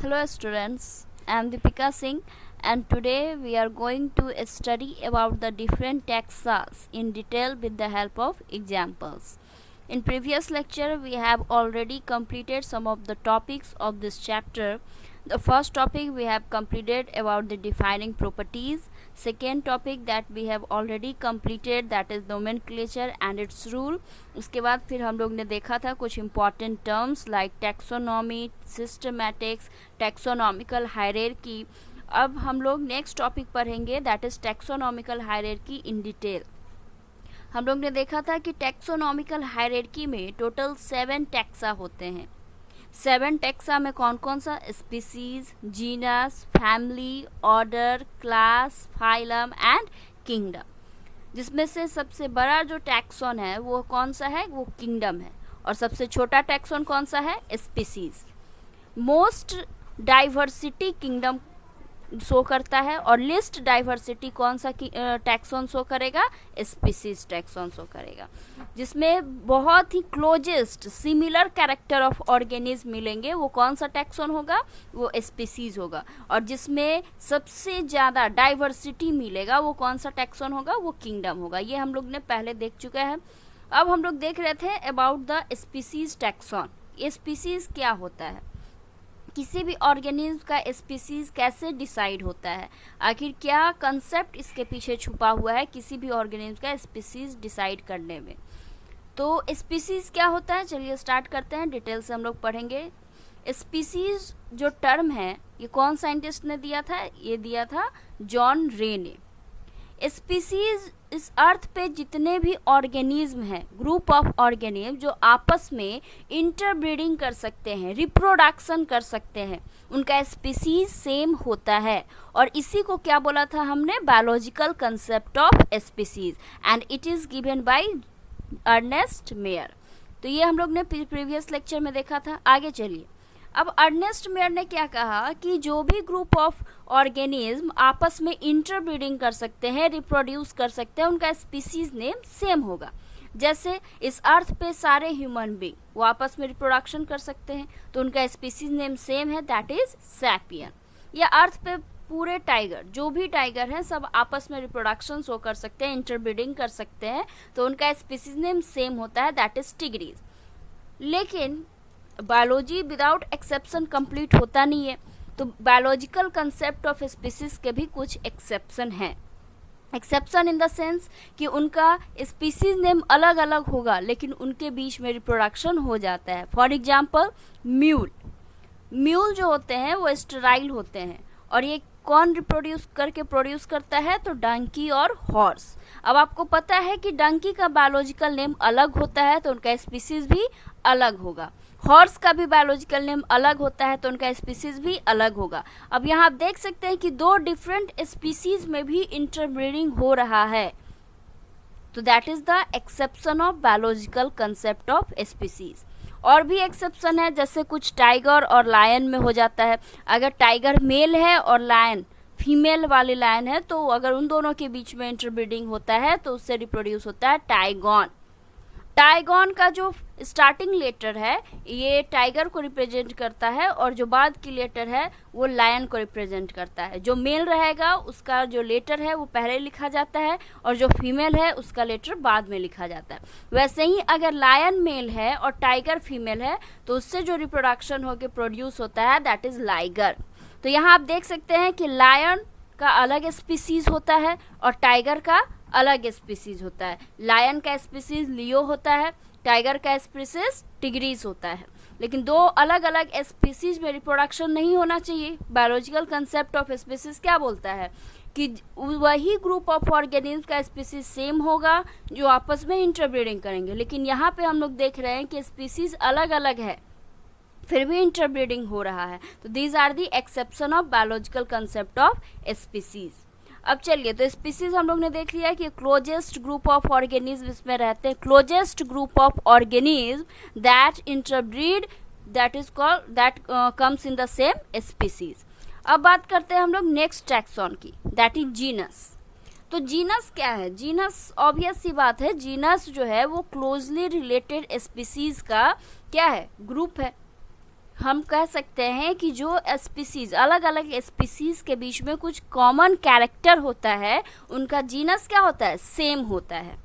Hello students, I am Deepika Singh and today we are going to study about the different taxas in detail with the help of examples. In previous lecture we have already completed some of the topics of this chapter. The first topic we have completed about the defining properties. Second topic that we have already completed, that is nomenclature and its rule. उसके बाद फिर हम लोग ने देखा था कुछ important terms like taxonomy, systematics, taxonomical hierarchy. अब हम लोग नेक्स्ट टॉपिक पढ़ेंगे, that is taxonomical hierarchy in detail. हम लोग ने देखा था कि टैक्सोनॉमिकल हायरार्की में टोटल 7 टैक्सा होते हैं. 7 टैक्सा में कौन कौन सा? Species, genus, family, order, class, phylum and kingdom. जिसमें से सबसे बड़ा जो टैक्सॉन है वो कौन सा है? वो किंगडम है. और सबसे छोटा टैक्सॉन कौन सा है? Species. Most diversity kingdom show करता है और लिस्ट डाइवर्सिटी कौन सा टैक्सॉन शो करेगा? स्पीसीज टैक्सॉन शो करेगा. जिसमें बहुत ही closest similar character of organism मिलेंगे वो कौन सा टैक्सॉन होगा? वो स्पीसीज होगा. और जिसमें सबसे ज़्यादा डाइवर्सिटी मिलेगा वो कौन सा टैक्सॉन होगा? वो किंगडम होगा. ये हम लोग ने पहले देख चुके हैं. अब हम लोग देख रहे थे अबाउट द स्पीसीज टैक्सॉन. ये स्पीसीज क्या होता है? किसी भी ऑर्गेनिज्म का स्पीसीज कैसे डिसाइड होता है? आखिर क्या कंसेप्ट इसके पीछे छुपा हुआ है किसी भी ऑर्गेनिज्म का स्पीसीज डिसाइड करने में? तो स्पीसीज क्या होता है, चलिए स्टार्ट करते हैं. डिटेल से हम लोग पढ़ेंगे. स्पीसीज जो टर्म है ये कौन साइंटिस्ट ने दिया था? ये दिया था जॉन रे ने. स्पीसीज इस अर्थ पे जितने भी ऑर्गेनिज्म हैं, ग्रुप ऑफ ऑर्गेनिज्म जो आपस में इंटरब्रीडिंग कर सकते हैं, रिप्रोडक्शन कर सकते हैं, उनका स्पीसीज सेम होता है. और इसी को क्या बोला था हमने? Biological concept of species, and it is given by Ernest Mayr. तो ये हम लोग ने प्रीवियस लेक्चर में देखा था. आगे चलिए. अब अर्नेस्ट मेयर ने क्या कहा कि जो भी ग्रुप ऑफ ऑर्गेनिज्म आपस में इंटरब्रीडिंग कर सकते हैं, रिप्रोड्यूस कर सकते हैं, उनका स्पीसीज नेम सेम होगा. जैसे इस अर्थ पे सारे ह्यूमन बीइंग वो आपस में रिप्रोडक्शन कर सकते हैं तो उनका स्पीसीज नेम सेम है, दैट इज सैपियन. या अर्थ पे पूरे टाइगर, जो भी टाइगर हैं सब आपस में रिप्रोडक्शन शो कर सकते हैं, इंटरब्रीडिंग कर सकते हैं तो उनका स्पीसीज नेम सेम होता है, दैट इज टिग्रीज. लेकिन बायोलॉजी विदाउट एक्सेप्शन कंप्लीट होता नहीं है. तो बायोलॉजिकल कंसेप्ट ऑफ स्पीसीज के भी कुछ एक्सेप्शन हैं. एक्सेप्शन इन द सेंस कि उनका स्पीसीज नेम अलग अलग होगा लेकिन उनके बीच में रिप्रोडक्शन हो जाता है. फॉर एग्जांपल म्यूल जो होते हैं वो स्टेराइल होते हैं. और ये कौन रिप्रोड्यूस करके प्रोड्यूस करता है? तो डंकी और हॉर्स. अब आपको पता है कि डंकी का बायोलॉजिकल नेम अलग होता है तो उनका स्पीसीज भी अलग होगा. हॉर्स का भी बायोलॉजिकल नेम अलग होता है तो उनका स्पीसीज भी अलग होगा. अब यहाँ आप देख सकते हैं कि 2 डिफरेंट स्पीसीज में भी इंटरब्रीडिंग हो रहा है. तो that is the exception of biological concept of species. और भी एक्सेप्शन है, जैसे कुछ टाइगर और लायन में हो जाता है. अगर टाइगर मेल है और लायन फीमेल वाली लायन है तो अगर उन दोनों के बीच में इंटरब्रीडिंग होता है तो उससे रिप्रोड्यूस होता है टाइगॉन. टाइगॉन का जो स्टार्टिंग लेटर है ये टाइगर को रिप्रेजेंट करता है और जो बाद की लेटर है वो लायन को रिप्रेजेंट करता है. जो मेल रहेगा उसका जो लेटर है वो पहले लिखा जाता है और जो फीमेल है उसका लेटर बाद में लिखा जाता है. वैसे ही अगर लायन मेल है और टाइगर फीमेल है तो उससे जो रिप्रोडक्शन होकर प्रोड्यूस होता है दैट इज लाइगर. तो यहाँ आप देख सकते हैं कि लायन का अलग स्पीसीज होता है और टाइगर का अलग स्पीसीज होता है. लायन का स्पीसीज लियो होता है, टाइगर का स्पीसीज टिग्रीज होता है. लेकिन 2 अलग अलग स्पीसीज में रिप्रोडक्शन नहीं होना चाहिए. बायोलॉजिकल कंसेप्ट ऑफ स्पीसीज क्या बोलता है कि वही ग्रुप ऑफ ऑर्गेनिज्म का स्पीसीज सेम होगा जो आपस में इंटरब्रीडिंग करेंगे. लेकिन यहाँ पे हम लोग देख रहे हैं कि स्पीसीज अलग अलग है फिर भी इंटरब्रीडिंग हो रहा है. तो these are the exception of biological concept of species. अब चलिए, तो स्पीसीज हम लोग ने देख लिया कि क्लोजेस्ट ग्रुप ऑफ ऑर्गेनिज्म इसमें रहते हैं. Closest group of organism that interbreed, that is called, that comes in the same species. अब बात करते हैं हम लोग नेक्स्ट टैक्सॉन की, दैट इज जीनस. तो जीनस क्या है? जीनस ऑब्वियस सी बात है, जीनस जो है वो क्लोजली रिलेटेड स्पीसीज का क्या है? ग्रुप है. हम कह सकते हैं कि जो स्पीसीज, अलग अलग स्पीसीज के बीच में कुछ कॉमन कैरेक्टर होता है, उनका जीनस क्या होता है, सेम होता है।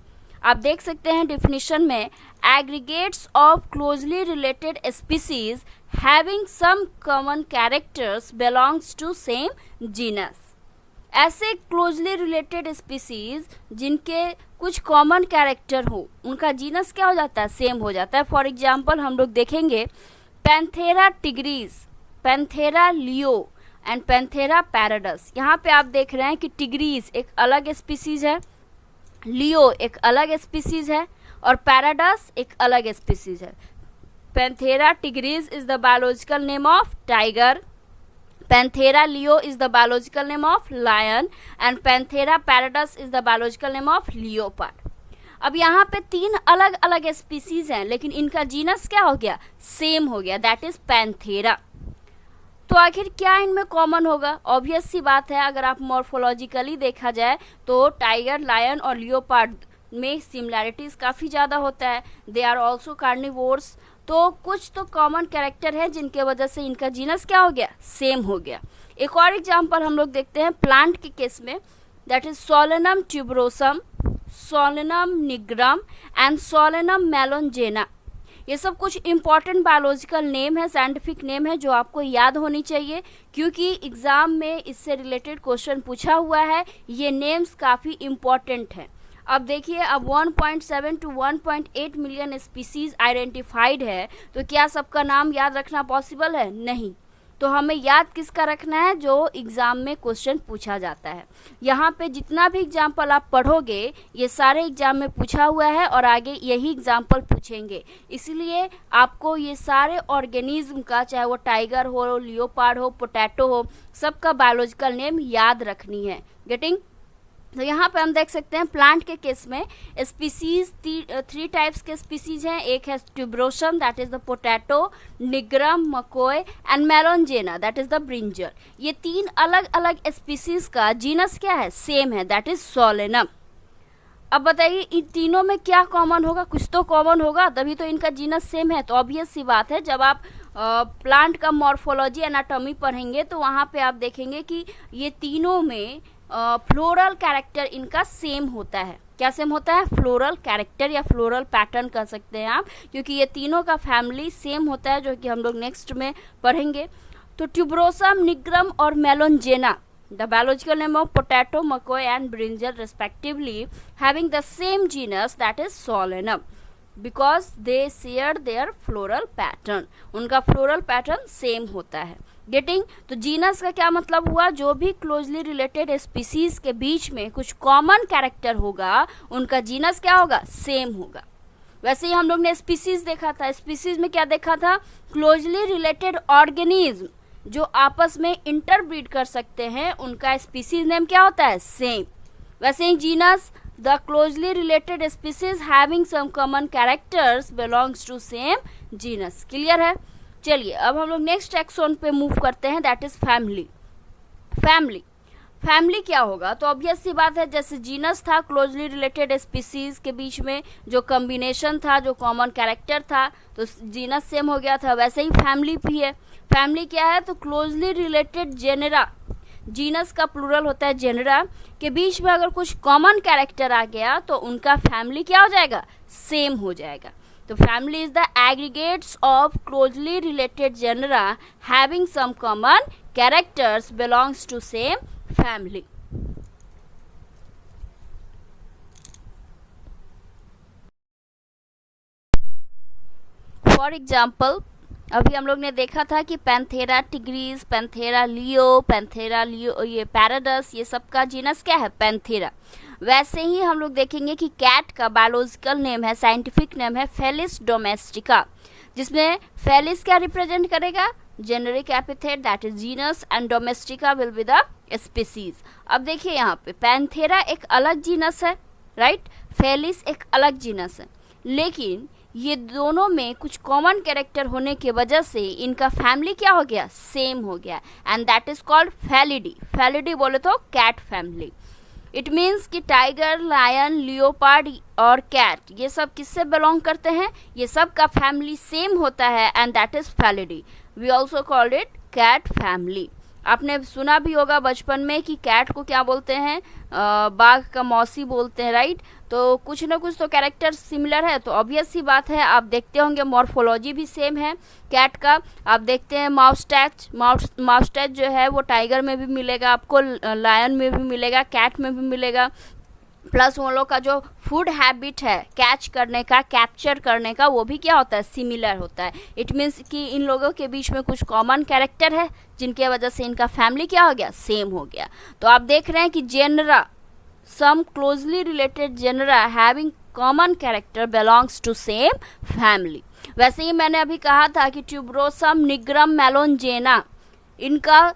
आप देख सकते हैं डिफिनीशन में, aggregates of closely related species having some common characters belongs to same genus. ऐसे क्लोजली रिलेटेड स्पीसीज जिनके कुछ कॉमन कैरेक्टर हो, उनका जीनस क्या हो जाता है, सेम हो जाता है। फॉर एग्जाम्पल हम लोग देखेंगे Panthera tigris, Panthera leo and Panthera pardus. यहाँ पे आप देख रहे हैं कि टिग्रीज एक अलग स्पीसीज है, लियो एक अलग स्पीसीज है, और पैराडस एक अलग स्पीसीज है। Panthera tigris is the biological name of tiger, Panthera leo is the biological name of lion, and Panthera pardus is the biological name of leopard. अब यहाँ पे 3 अलग अलग स्पीसीज हैं, लेकिन इनका जीनस क्या हो गया, सेम हो गया, दैट इज पैंथेरा। तो आखिर क्या इनमें कॉमन होगा? ऑब्वियस सी बात है, अगर आप मॉर्फोलॉजिकली देखा जाए तो टाइगर, लायन और लियोपार्ड में सिमिलैरिटीज काफ़ी ज़्यादा होता है। They are also carnivores. तो कुछ तो कॉमन कैरेक्टर है जिनके वजह से इनका जीनस क्या हो गया, सेम हो गया। एक और एग्जाम्पल हम लोग देखते हैं प्लांट के केस में, that is Solanum tuberosum, Solanum nigrum and Solanum melongena. ये सब कुछ इंपॉर्टेंट बायोलॉजिकल नेम है, साइंटिफिक नेम है, जो आपको याद होनी चाहिए, क्योंकि एग्जाम में इससे रिलेटेड क्वेश्चन पूछा हुआ है। ये नेम्स काफ़ी इंपॉर्टेंट हैं। अब देखिए, अब 1.7 to 1.8 मिलियन स्पीसीज आइडेंटिफाइड है, तो क्या सबका नाम याद रखना पॉसिबल है? नहीं। तो हमें याद किसका रखना है, जो एग्ज़ाम में क्वेश्चन पूछा जाता है। यहाँ पे जितना भी एग्जाम्पल आप पढ़ोगे, ये सारे एग्जाम में पूछा हुआ है और आगे यही एग्जाम्पल पूछेंगे। इसलिए आपको ये सारे ऑर्गेनिज्म का, चाहे वो टाइगर हो, लियोपार्ड हो, पोटैटो हो, सबका बायोलॉजिकल नेम याद रखनी है। गेटिंग? तो यहाँ पे हम देख सकते हैं प्लांट के केस में स्पीसीज 3 टाइप्स के स्पीसीज हैं। एक है tuberosum, that is the potato, nigrum मकोय and melongena, that is the brinjal. ये 3 अलग अलग स्पीसीज का जीनस क्या है, सेम है, दैट इज सोलेनम। अब बताइए इन तीनों में क्या कॉमन होगा? कुछ तो कॉमन होगा, तभी तो इनका जीनस सेम है। तो ऑब्वियस सी बात है, जब आप प्लांट का मॉर्फोलॉजी एनाटॉमी पढ़ेंगे तो वहाँ पे आप देखेंगे कि ये तीनों में फ्लोरल कैरेक्टर इनका सेम होता है। क्या सेम होता है? फ्लोरल कैरेक्टर या फ्लोरल पैटर्न कह सकते हैं आप, क्योंकि ये तीनों का फैमिली सेम होता है, जो कि हम लोग नेक्स्ट में पढ़ेंगे। तो ट्यूबरोसम, निग्रम और melongena, the biological name of potato, मकोय and brinjal respectively, having the same genus, that is Solanum, because they share their floral pattern. उनका फ्लोरल पैटर्न सेम होता है। गेटिंग? तो जीनस का क्या मतलब हुआ? जो भी क्लोजली रिलेटेड स्पीसीज के बीच में कुछ कॉमन कैरेक्टर होगा, उनका जीनस क्या होगा, सेम होगा। वैसे ही हम लोग ने स्पीसीज देखा था, स्पीसीज में क्या देखा था? क्लोजली रिलेटेड ऑर्गेनिज्म जो आपस में इंटरब्रीड कर सकते हैं, उनका स्पीसीज नेम क्या होता है, सेम। वैसे ही genus, the closely related species having some common characters belongs to same genus. Clear है? चलिए अब हम लोग नेक्स्ट एक्शन पे मूव करते हैं, that is family. Family, family क्या होगा? तो ऑब्वियस सी बात है, जैसे जीनस था क्लोजली रिलेटेड स्पीसीज के बीच में जो कॉम्बिनेशन था, जो कॉमन कैरेक्टर था, तो जीनस सेम हो गया था। वैसे ही फैमिली भी है। फैमिली क्या है? तो क्लोजली रिलेटेड जेनरा, जीनस का प्लूरल होता है जेनरा, के बीच में अगर कुछ कॉमन कैरेक्टर आ गया तो उनका फैमिली क्या हो जाएगा, सेम हो जाएगा। तो family is the aggregates of closely related genera having some common characters belongs to same family. For example, अभी हम लोग ने देखा था कि पैंथेरा टिग्रीज, पैंथेरा लियो, ये पैराडस, ये सब का जीनस क्या है, पैंथेरा। वैसे ही हम लोग देखेंगे कि कैट का बायोलॉजिकल नेम है, साइंटिफिक नेम है फेलिस डोमेस्टिका, जिसमें फेलिस क्या रिप्रेजेंट करेगा, generic epithet, that is genus, and domestica will be the species. अब देखिए यहाँ पे पैंथेरा एक अलग जीनस है, राइट, फेलिस एक अलग जीनस है, लेकिन ये दोनों में कुछ कॉमन कैरेक्टर होने की वजह से इनका फैमिली क्या हो गया, सेम हो गया, एंड दैट इज कॉल्ड फैलिडी। फैलिडी बोले तो कैट फैमिली। इट मीन्स कि टाइगर, लायन, लियोपार्ड और कैट ये सब किससे बिलोंग करते हैं, ये सब का फैमिली सेम होता है and that is Felidae. We also called it cat family. आपने सुना भी होगा बचपन में कि कैट को क्या बोलते हैं, बाघ का मौसी बोलते हैं, राइट. तो कुछ ना कुछ तो कैरेक्टर सिमिलर है, तो ऑब्वियस सी बात है. आप देखते होंगे मॉर्फोलॉजी भी सेम है कैट का. आप देखते हैं माउस्टैच जो है वो टाइगर में भी मिलेगा आपको, लायन में भी मिलेगा, कैट में भी मिलेगा. प्लस उन लोग का जो फूड हैबिट है कैच करने का, कैप्चर करने का, वो भी क्या होता है, सिमिलर होता है. इट मीन्स कि इन लोगों के बीच में कुछ कॉमन कैरेक्टर है जिनके वजह से इनका फैमिली क्या हो गया, सेम हो गया. तो आप देख रहे हैं कि genera, some closely related genera having common character belongs to same family. वैसे ही मैंने अभी कहा था कि ट्यूबरोसम निग्रम मेलोंजेना, इनका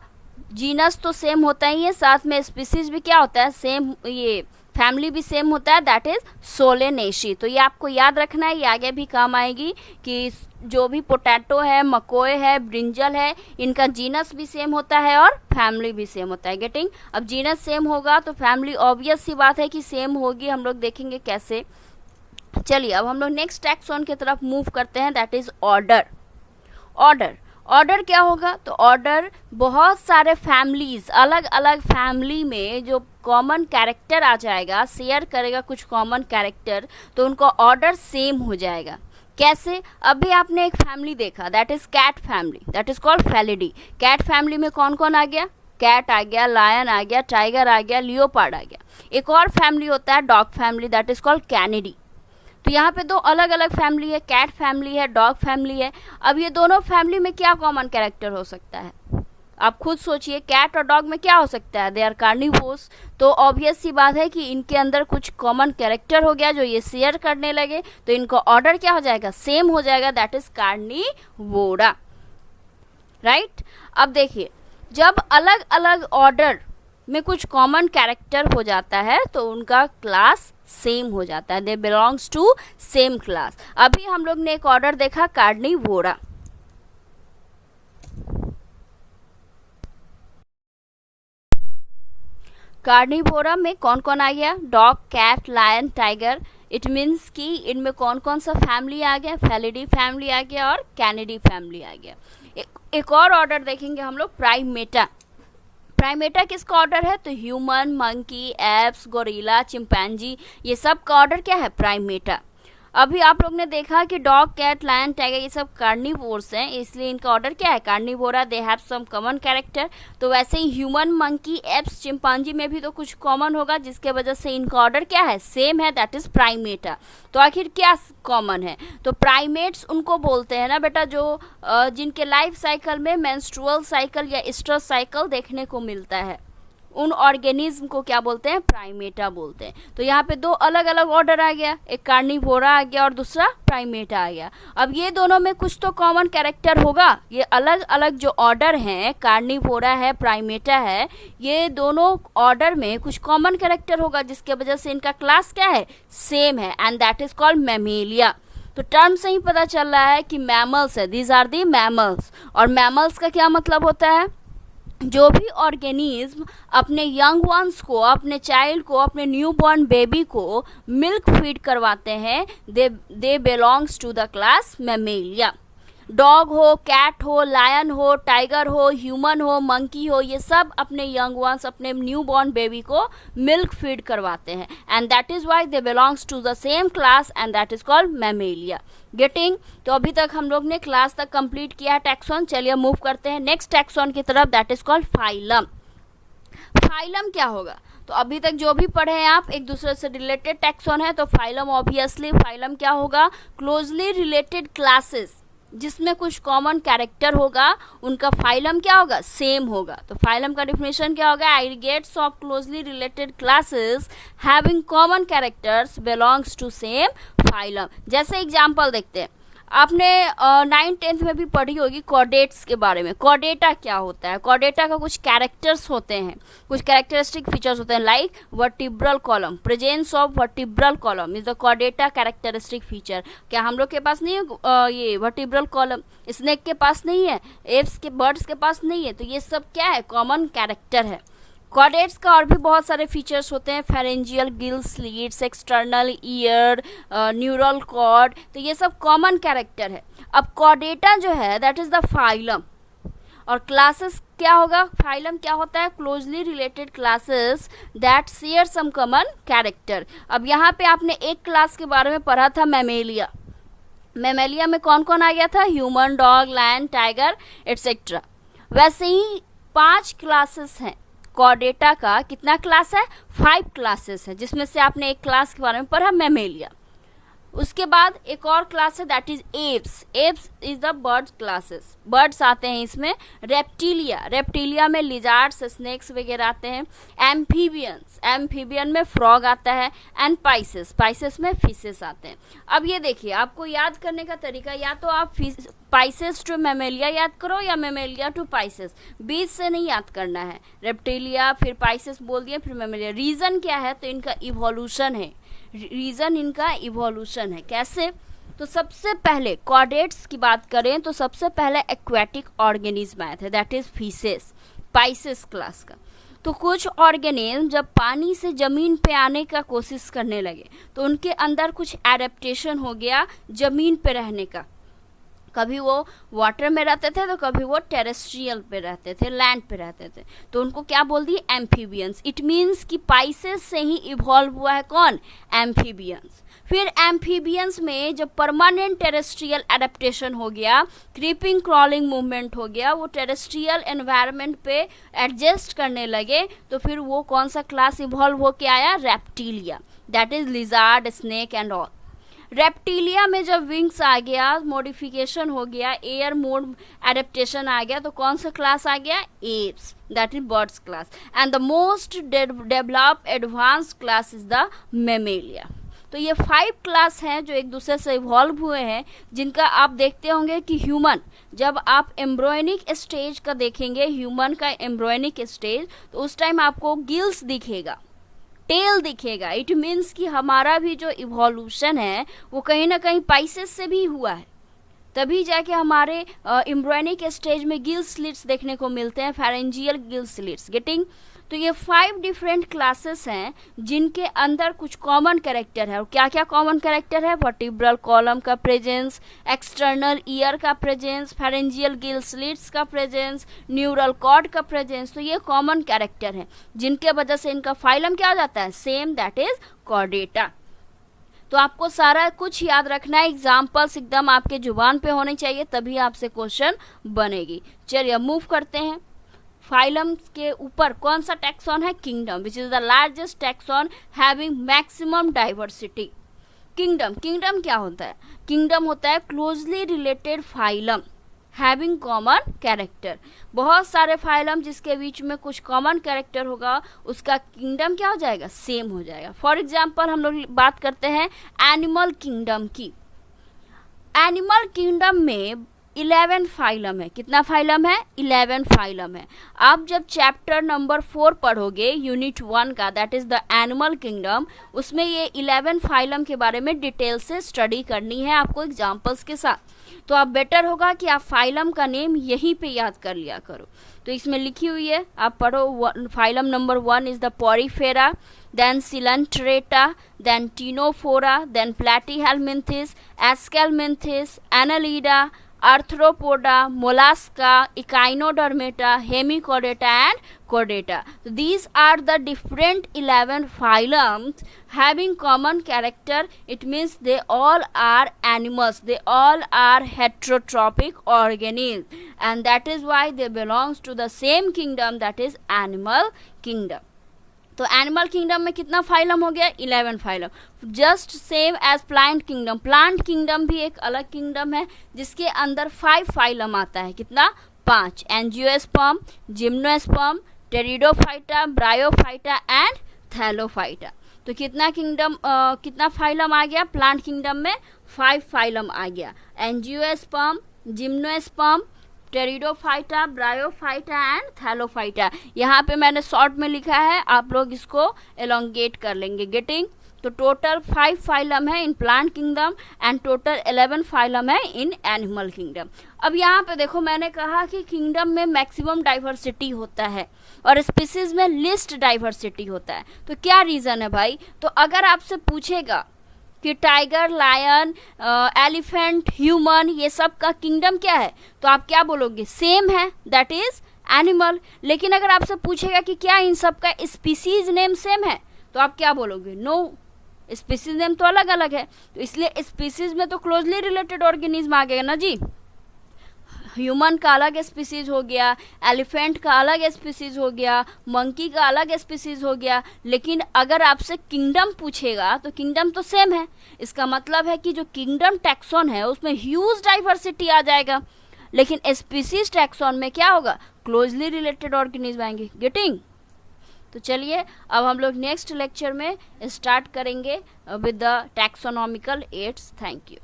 जीनस तो सेम होता ही है, साथ में स्पीसीज भी क्या होता है, सेम, ये फैमिली भी सेम होता है, दैट इज सोलेनेशी. तो ये आपको याद रखना है, ये आगे भी काम आएगी कि जो भी पोटैटो है, मकोए है, ब्रिंजल है, इनका जीनस भी सेम होता है और फैमिली भी सेम होता है. गेटिंग. अब जीनस सेम होगा तो फैमिली ऑब्वियस सी बात है कि सेम होगी. हम लोग देखेंगे कैसे. चलिए अब हम लोग नेक्स्ट टैक्सॉन की तरफ मूव करते हैं, दैट इज ऑर्डर. ऑर्डर क्या होगा, तो ऑर्डर बहुत सारे फैमिलीज, अलग अलग फैमिली में जो कॉमन कैरेक्टर आ जाएगा, शेयर करेगा कुछ कॉमन कैरेक्टर, तो उनको ऑर्डर सेम हो जाएगा. कैसे, अभी आपने एक फैमिली देखा, that is cat family, that is called Felidae. Cat family में कौन कौन आ गया, कैट आ गया, लायन आ गया, टाइगर आ गया, लियोपार्ड आ गया. एक और फैमिली होता है dog family, that is called Canidae. तो यहाँ पे दो अलग अलग फैमिली है, कैट फैमिली है, डॉग फैमिली है. अब ये दोनों फैमिली में क्या कॉमन कैरेक्टर हो सकता है, आप खुद सोचिए. कैट और डॉग में क्या हो सकता है, दे आर कार्निवोर्स. तो ऑब्वियस सी बात है कि इनके अंदर कुछ कॉमन कैरेक्टर हो गया जो ये शेयर करने लगे, तो इनको ऑर्डर क्या हो जाएगा, सेम हो जाएगा, दैट इज कार्निवोरा, राइट. अब देखिए, जब अलग अलग ऑर्डर में कुछ कॉमन कैरेक्टर हो जाता है तो उनका क्लास सेम हो जाता है, they belongs to same class. अभी हम लोग ने एक ऑर्डर देखा, कार्निवोरा. कार्निवोरा में कौन कौन आ गया, dog, cat, lion, tiger. It means कि इनमें कौन कौन सा फैमिली आ गया, फैलिडी फैमिली आ गया और कैनिडी फैमिली आ गया. एक और ऑर्डर देखेंगे हम लोग, प्राइमेटा. प्राइमेटा किसका ऑर्डर है, तो human, monkey, apps, gorilla, chimpanzee, ये सब का ऑर्डर क्या है, प्राइमेटा. अभी आप लोग ने देखा कि डॉग, कैट, लायन, टाइगर ये सब कार्निवोर्स हैं, इसलिए इनका ऑर्डर क्या है, carnivora. They have some common character. तो वैसे ही ह्यूमन, मंकी, एप्स, चिंपांजी में भी तो कुछ कॉमन होगा जिसके वजह से इनका ऑर्डर क्या है, सेम है, दैट इज प्राइमेटा. तो आखिर क्या कॉमन है, तो प्राइमेट्स उनको बोलते हैं ना बेटा जो जिनके लाइफ साइकिल में मेंस्ट्रुअल साइकिल या स्ट्रेस साइकिल देखने को मिलता है, उन ऑर्गेनिज्म को क्या बोलते हैं, प्राइमेटा बोलते हैं. तो यहाँ पे दो अलग अलग ऑर्डर आ गया, एक कार्निवोरा आ गया और दूसरा प्राइमेटा आ गया. अब ये दोनों में कुछ तो कॉमन कैरेक्टर होगा. ये अलग अलग जो ऑर्डर हैं, कार्निवोरा है, प्राइमेटा है, ये दोनों ऑर्डर में कुछ कॉमन कैरेक्टर होगा जिसके वजह से इनका क्लास क्या है, सेम है, and that is called Mammalia. तो टर्म से ही पता चल रहा है कि मैमल्स है, दीज आर दी मैमल्स. और मैमल्स का क्या मतलब होता है, जो भी ऑर्गेनिज्म अपने यंग वंस को, अपने चाइल्ड को, अपने न्यू बॉर्न बेबी को मिल्क फीड करवाते हैं, they belongs to the class mammalia. Dog हो, कैट हो, लायन हो, टाइगर हो, ह्यूमन हो, मंकी हो, ये सब अपने यंग वंस, अपने न्यू बॉर्न बेबी को मिल्क फीड करवाते हैं, and that is why they belongs to the same class and that is called mammalia. Getting. तो अभी तक हम लोग ने क्लास तक कंप्लीट किया है टैक्सॉन. चलिए मूव करते हैं नेक्स्ट टैक्सॉन की तरफ, that is called phylum. Phylum क्या होगा, तो अभी तक जो भी पढ़े हैं आप, एक दूसरे से रिलेटेड टैक्सॉन है, तो फाइलम ऑब्वियसली, फाइलम क्या होगा, क्लोजली रिलेटेड क्लासेस जिसमें कुछ कॉमन कैरेक्टर होगा, उनका फाइलम क्या होगा, सेम होगा. तो फाइलम का डिफिनेशन क्या होगा, aggregates of closely related classes having common characters belongs to same phylum. जैसे एग्जांपल देखते हैं, आपने 9th-10th में भी पढ़ी होगी कॉर्डेट्स के बारे में. कॉर्डेटा क्या होता है, कॉर्डेटा का कुछ कैरेक्टर्स होते हैं, कुछ कैरेक्टरिस्टिक फीचर्स होते हैं, like vertebral column, presence of vertebral column is the Chordata characteristic feature. क्या हम लोग के पास नहीं है ये वर्टिब्रल कॉलम, स्नेक के पास नहीं है, एप्स के, बर्ड्स के पास नहीं है, तो ये सब क्या है, कॉमन कैरेक्टर है. कॉर्डेट्स का और भी बहुत सारे फीचर्स होते हैं, pharyngeal gill slits, external ear, neural cord, तो ये सब कॉमन कैरेक्टर है। अब कॉर्डेटा जो है दैट इज द फाइलम, और क्लासेस क्या होगा, फाइलम क्या होता है, closely related classes that share some common character. अब यहाँ पे आपने एक क्लास के बारे में पढ़ा था मैमेलिया, मैमेलिया में कौन कौन आ गया था, human, dog, lion, tiger etcetera. वैसे ही 5 क्लासेस हैं कॉर्डेटा का। कितना क्लास है, 5 क्लासेस है, जिसमें से आपने एक क्लास के बारे में पढ़ा मैमेलिया। उसके बाद एक और क्लास है that is apps, apps is the birds classes, birds आते हैं इसमें। रेप्टिलिया, रेप्टिलिया में लिजार्ड्स, स्नेक्स वगैरह आते हैं। एम्फीबियंस, एम्फीबियन में फ्रॉग आता है। एंड पाइसेस, पाइसेस में फिशेस आते हैं। अब ये देखिए, आपको याद करने का तरीका, या तो आप पाइसेस टू मैमेलिया याद करो या मैमेलिया टू पाइसेस, बीच से नहीं याद करना है। रेप्टिलिया फिर पाइसेस बोल दिए फिर मैमेलिया। रीजन क्या है, तो इनका इवोल्यूशन है, रीजन इनका इवोल्यूशन है। कैसे, तो सबसे पहले कॉर्डेट्स की बात करें तो सबसे पहले एक्वेटिक ऑर्गेनिज्म आए थे that is fishes, Pisces class का। तो कुछ ऑर्गेनिज्म जब पानी से जमीन पे आने का कोशिश करने लगे तो उनके अंदर कुछ एडेप्टेशन हो गया जमीन पे रहने का। कभी वो वाटर में रहते थे तो कभी वो टेरेस्ट्रियल पे रहते थे, लैंड पे रहते थे, तो उनको क्या बोल दिए, एम्फीबियंस। इट मीन्स कि पाइसेस से ही इवॉल्व हुआ है कौन, एम्फीबियंस। फिर एम्फीबियंस में जब परमानेंट टेरेस्ट्रियल एडेप्टेशन हो गया, क्रीपिंग क्रॉलिंग मूवमेंट हो गया, वो टेरेस्ट्रियल एनवायरनमेंट पे एडजस्ट करने लगे, तो फिर वो कौन सा क्लास इवॉल्व होके आया, reptilia, that is lizard, snake and all. Reptilia में जब विंग्स आ गया, मॉडिफिकेशन हो गया, एयर मोड एडेप्टेशन आ गया, तो कौन सा क्लास आ गया, apps, that is birds class. And the most developed advance class is the Mammalia. तो ये 5 क्लास हैं जो एक दूसरे से इवॉल्व हुए हैं, जिनका आप देखते होंगे कि ह्यूमन, जब आप एम्ब्रोयनिक स्टेज का देखेंगे, ह्यूमन का एम्ब्रोयनिक स्टेज, तो उस टाइम आपको गिल्स दिखेगा, टेल दिखेगा। इट मीन्स कि हमारा भी जो इवोल्यूशन है वो कहीं ना कहीं पाइसेस से भी हुआ है, तभी जाके हमारे एम्ब्रोयनिक स्टेज में गिल स्लिट्स देखने को मिलते हैं, फेरेंजियल गिल स्लिट्स, गेटिंग। तो ये 5 डिफरेंट क्लासेस हैं जिनके अंदर कुछ कॉमन कैरेक्टर है। और क्या क्या कॉमन कैरेक्टर है, वर्टिब्रल कॉलम का प्रेजेंस, एक्सटर्नल ईयर का प्रेजेंस, फेरेंजियल गिल स्लिट्स का प्रेजेंस, न्यूरल कॉर्ड का प्रेजेंस। तो ये कॉमन कैरेक्टर है जिनके वजह से इनका फाइलम क्या हो जाता है, सेम, दैट इज कॉर्डेटा। तो आपको सारा कुछ याद रखना है, एग्जाम्पल्स एकदम आपके जुबान पे होने चाहिए, तभी आपसे क्वेश्चन बनेगी। चलिए मूव करते हैं। फाइलम के ऊपर कौन सा टैक्सॉन है, kingdom, which is the largest taxon having maximum diversity. Kingdom, kingdom क्या होता है, किंगडम होता है closely related phylum having common character. बहुत सारे फाइलम जिसके बीच में कुछ कॉमन कैरेक्टर होगा उसका किंगडम क्या हो जाएगा, सेम हो जाएगा। फॉर एग्जाम्पल हम लोग बात करते हैं एनिमल किंगडम की। एनिमल किंगडम में 11 फाइलम है। कितना फाइलम है, 11 फाइलम है। आप जब चैप्टर नंबर 4 पढ़ोगे यूनिट 1 का, that is the animal kingdom, उसमें ये 11 फाइलम के बारे में डिटेल से स्टडी करनी है आपको एग्जाम्पल्स के साथ। तो आप बेटर होगा कि आप फाइलम का नेम यहीं पे याद कर लिया करो। तो इसमें लिखी हुई है, आप पढ़ो। Phylum number 1 is the Porifera, then Coelenterata, then Ctenophora, then Platyhelminthes, Aschelminthes, Annelida, Arthropoda, Mollusca, Echinodermata, Hemichordata and Chordata. So these are the different 11 phylums having common character. It means they all are animals. They all are heterotrophic organisms, and that is why they belongs to the same kingdom, that is animal kingdom. तो animal kingdom में कितना phylum हो गया, 11 phylum, just same as plant kingdom. Plant kingdom भी एक अलग kingdom है जिसके अंदर 5 फाइलम आता है। कितना, 5, angiosperm, gymnosperm, pteridophyta, bryophyta and Thallophyta. तो कितना किंगडम, कितना फाइलम आ गया, प्लांट किंगडम में 5 फाइलम आ गया, angiosperm, gymnosperm, pteridophyta, bryophyta and Thallophyta. यहाँ पे मैंने शॉर्ट में लिखा है, आप लोग इसको एलोंगेट कर लेंगे, गेटिंग। तो टोटल 5 फाइलम है in plant kingdom and total 11 phylum है इन एनिमल किंगडम। अब यहाँ पे देखो मैंने कहा कि किंगडम में मैक्सिमम डाइवर्सिटी होता है और स्पीसीज में लिस्ट डाइवर्सिटी होता है। तो क्या रीजन है भाई? तो अगर आपसे पूछेगा कि टाइगर, लायन, एलिफेंट, ह्यूमन, ये सब का किंगडम क्या है, तो आप क्या बोलोगे? सेम है, दैट इज एनिमल। लेकिन अगर आपसे पूछेगा कि क्या इन सब का स्पीसीज नेम सेम है, तो आप क्या बोलोगे? नो, स्पीसीज नेम तो अलग अलग है। तो इसलिए स्पीसीज में तो क्लोजली रिलेटेड ऑर्गेनिज्म आ गया ना जी। ह्यूमन का अलग स्पीसीज हो गया, एलिफेंट का अलग स्पीसीज हो गया, मंकी का अलग स्पीसीज हो गया। लेकिन अगर आपसे किंगडम पूछेगा तो किंगडम तो सेम है। इसका मतलब है कि जो किंगडम टैक्सॉन है उसमें ह्यूज डाइवर्सिटी आ जाएगा, लेकिन स्पीसीज टैक्सॉन में क्या होगा? क्लोजली रिलेटेड ऑर्गेनिज्म आएंगे। गेटिंग? तो चलिए अब हम लोग नेक्स्ट लेक्चर में स्टार्ट करेंगे with the taxonomical aids. Thank you.